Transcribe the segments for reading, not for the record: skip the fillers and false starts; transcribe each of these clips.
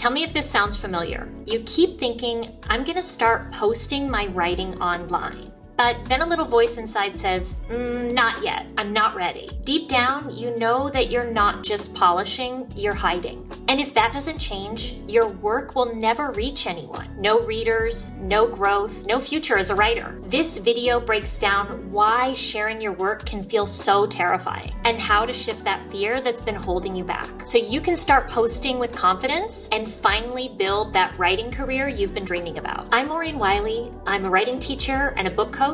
Tell me if this sounds familiar. You keep thinking, I'm gonna start posting my writing online. But then a little voice inside says, not yet, I'm not ready. Deep down, you know that you're not just polishing, you're hiding. And if that doesn't change, your work will never reach anyone. No readers, no growth, no future as a writer. This video breaks down why sharing your work can feel so terrifying and how to shift that fear that's been holding you back. So you can start posting with confidence and finally build that writing career you've been dreaming about. I'm Maureen Wiley. I'm a writing teacher and a book coach,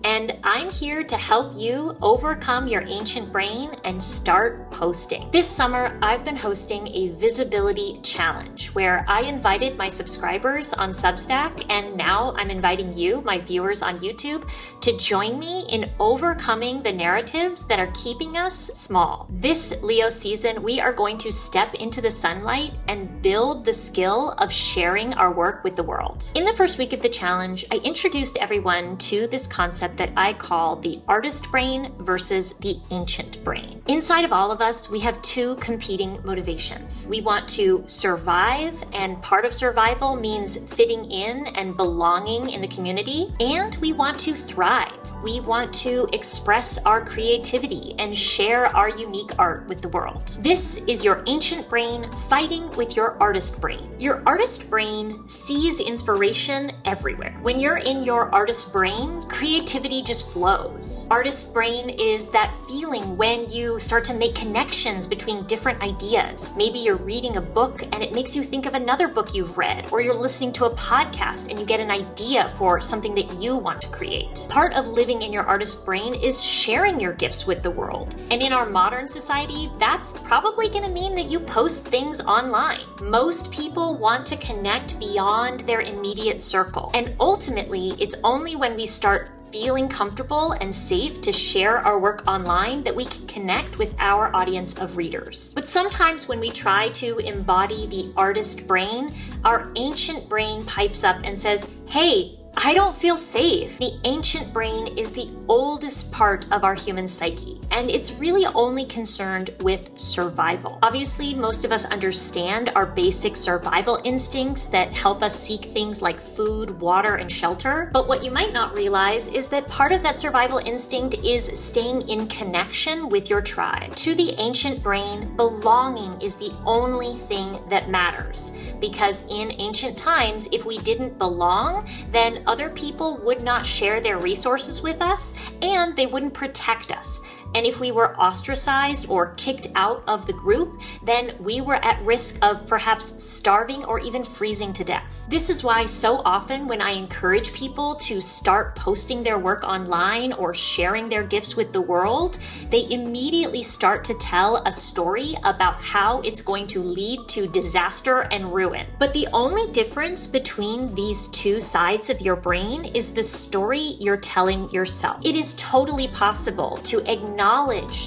and I'm here to help you overcome your ancient brain and start posting. This summer, I've been hosting a visibility challenge where I invited my subscribers on Substack, and now I'm inviting you, my viewers on YouTube, to join me in overcoming the narratives that are keeping us small. This Leo season, we are going to step into the sunlight and build the skill of sharing our work with the world. In the first week of the challenge, I introduced everyone to this concept that I call the artist brain versus the ancient brain. Inside of all of us, we have two competing motivations. We want to survive, and part of survival means fitting in and belonging in the community, and we want to thrive. We want to express our creativity and share our unique art with the world. This is your ancient brain fighting with your artist brain. Your artist brain sees inspiration everywhere. When you're in your artist brain, creativity just flows. Artist brain is that feeling when you start to make connections between different ideas. Maybe you're reading a book and it makes you think of another book you've read, or you're listening to a podcast and you get an idea for something that you want to create. Part of living in your artist brain is sharing your gifts with the world. And in our modern society, that's probably going to mean that you post things online. Most people want to connect beyond their immediate circle. And ultimately, it's only when we start feeling comfortable and safe to share our work online that we can connect with our audience of readers. But sometimes when we try to embody the artist brain, our ancient brain pipes up and says, hey, I don't feel safe. The ancient brain is the oldest part of our human psyche, and it's really only concerned with survival. Obviously, most of us understand our basic survival instincts that help us seek things like food, water, and shelter. But what you might not realize is that part of that survival instinct is staying in connection with your tribe. To the ancient brain, belonging is the only thing that matters. Because in ancient times, if we didn't belong, then other people would not share their resources with us, and they wouldn't protect us. And if we were ostracized or kicked out of the group, then we were at risk of perhaps starving or even freezing to death. This is why so often when I encourage people to start posting their work online or sharing their gifts with the world, they immediately start to tell a story about how it's going to lead to disaster and ruin. But the only difference between these two sides of your brain is the story you're telling yourself. It is totally possible to acknowledge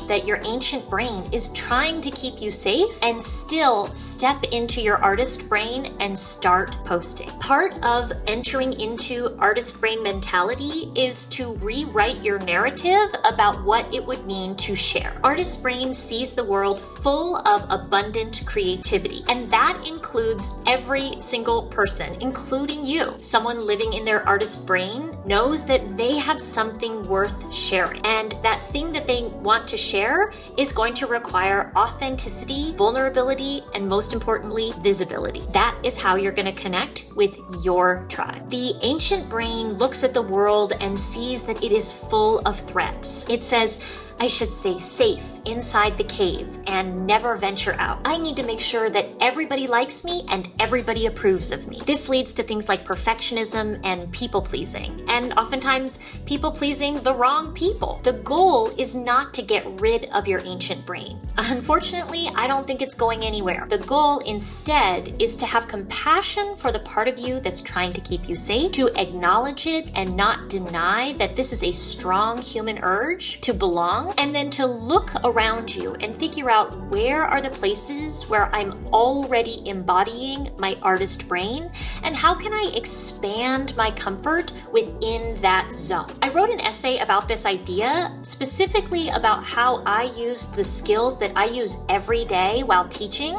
that your ancient brain is trying to keep you safe and still step into your artist brain and start posting. Part of entering into artist brain mentality is to rewrite your narrative about what it would mean to share. Artist brain sees the world full of abundant creativity, and that includes every single person, including you. Someone living in their artist brain knows that they have something worth sharing, and that thing that they want to share is going to require authenticity, vulnerability, and most importantly, visibility. That is how you're going to connect with your tribe. The ancient brain looks at the world and sees that it is full of threats. It says, I should stay safe inside the cave and never venture out. I need to make sure that everybody likes me and everybody approves of me. This leads to things like perfectionism and people-pleasing, and oftentimes people-pleasing the wrong people. The goal is not to get rid of your ancient brain. Unfortunately, I don't think it's going anywhere. The goal instead is to have compassion for the part of you that's trying to keep you safe, to acknowledge it and not deny that this is a strong human urge to belong, and then to look around you and figure out where are the places where I'm already embodying my artist brain, and how can I expand my comfort within that zone. I wrote an essay about this idea, specifically about how I used the skills that I use every day while teaching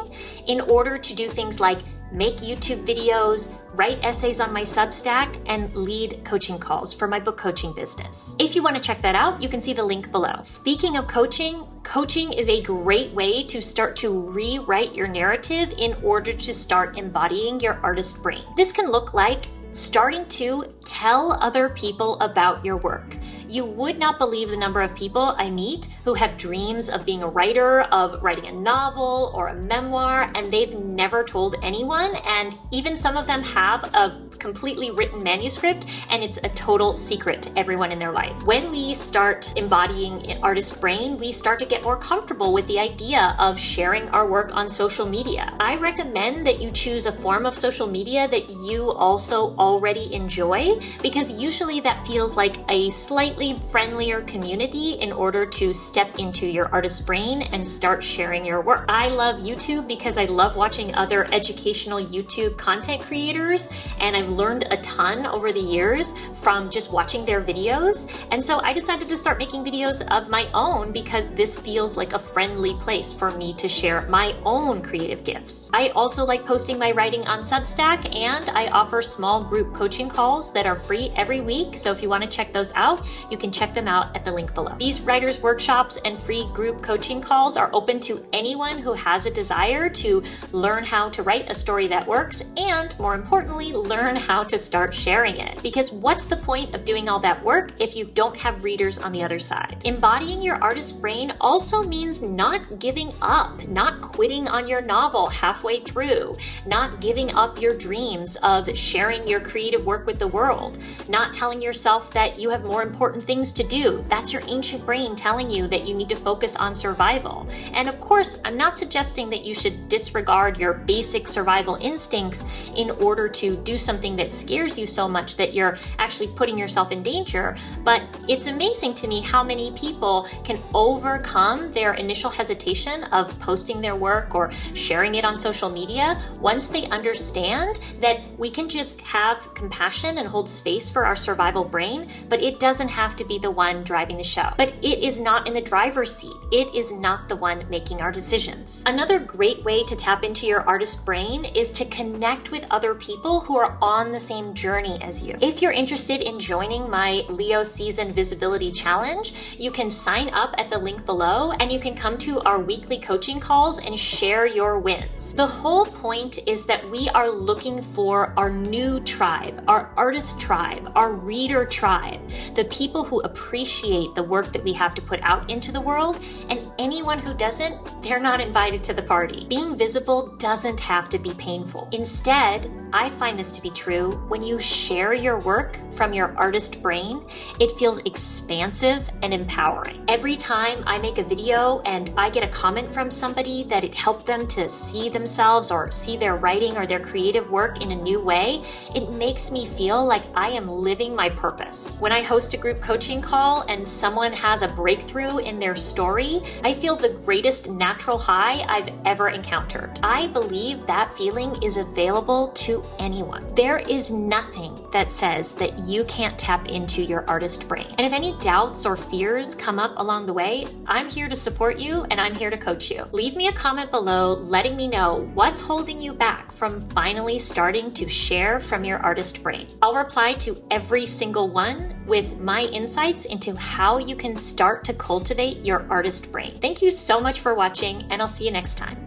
in order to do things like make YouTube videos, write essays on my Substack, and lead coaching calls for my book coaching business. If you want to check that out, you can see the link below. Speaking of coaching is a great way to start to rewrite your narrative in order to start embodying your artist brain. This can look like starting to tell other people about your work. You would not believe the number of people I meet who have dreams of being a writer, of writing a novel or a memoir, and they've never told anyone, and even some of them have a completely written manuscript, and it's a total secret to everyone in their life. When we start embodying artist brain, we start to get more comfortable with the idea of sharing our work on social media. I recommend that you choose a form of social media that you also already enjoy, because usually that feels like a slightly friendlier community in order to step into your artist brain and start sharing your work. I love YouTube because I love watching other educational YouTube content creators, and I've learned a ton over the years from just watching their videos. And so I decided to start making videos of my own because this feels like a friendly place for me to share my own creative gifts. I also like posting my writing on Substack, and I offer small group coaching calls that are free every week. So if you want to check those out, you can check them out at the link below. These writers' workshops and free group coaching calls are open to anyone who has a desire to learn how to write a story that works, and more importantly, learn how to start sharing it. Because what's the point of doing all that work if you don't have readers on the other side? Embodying your artist brain also means not giving up, not quitting on your novel halfway through, not giving up your dreams of sharing your creative work with the world, not telling yourself that you have more important things to do. That's your ancient brain telling you that you need to focus on survival. And of course, I'm not suggesting that you should disregard your basic survival instincts in order to do something that scares you so much that you're actually putting yourself in danger. But it's amazing to me how many people can overcome their initial hesitation of posting their work or sharing it on social media once they understand that we can just have compassion and hold space for our survival brain, but it doesn't have to be the one driving the show. But it is not in the driver's seat. It is not the one making our decisions. Another great way to tap into your artist brain is to connect with other people who are on the same journey as you. If you're interested in joining my Leo Season Visibility Challenge, you can sign up at the link below, and you can come to our weekly coaching calls and share your wins. The whole point is that we are looking for our new tribe, our artist tribe, our reader tribe, the people who appreciate the work that we have to put out into the world, and anyone who doesn't, they're not invited to the party. Being visible doesn't have to be painful. Instead, I find this to be true. When you share your work from your artist brain, it feels expansive and empowering. Every time I make a video and I get a comment from somebody that it helped them to see themselves or see their writing or their creative work in a new way, it makes me feel like I am living my purpose. When I host a group coaching call and someone has a breakthrough in their story, I feel the greatest natural high I've ever encountered. I believe that feeling is available to anyone. There is nothing that says that you can't tap into your artist brain. And if any doubts or fears come up along the way, I'm here to support you and I'm here to coach you. Leave me a comment below letting me know what's holding you back from finally starting to share from your artist brain. I'll reply to every single one with my insights into how you can start to cultivate your artist brain. Thank you so much for watching, and I'll see you next time.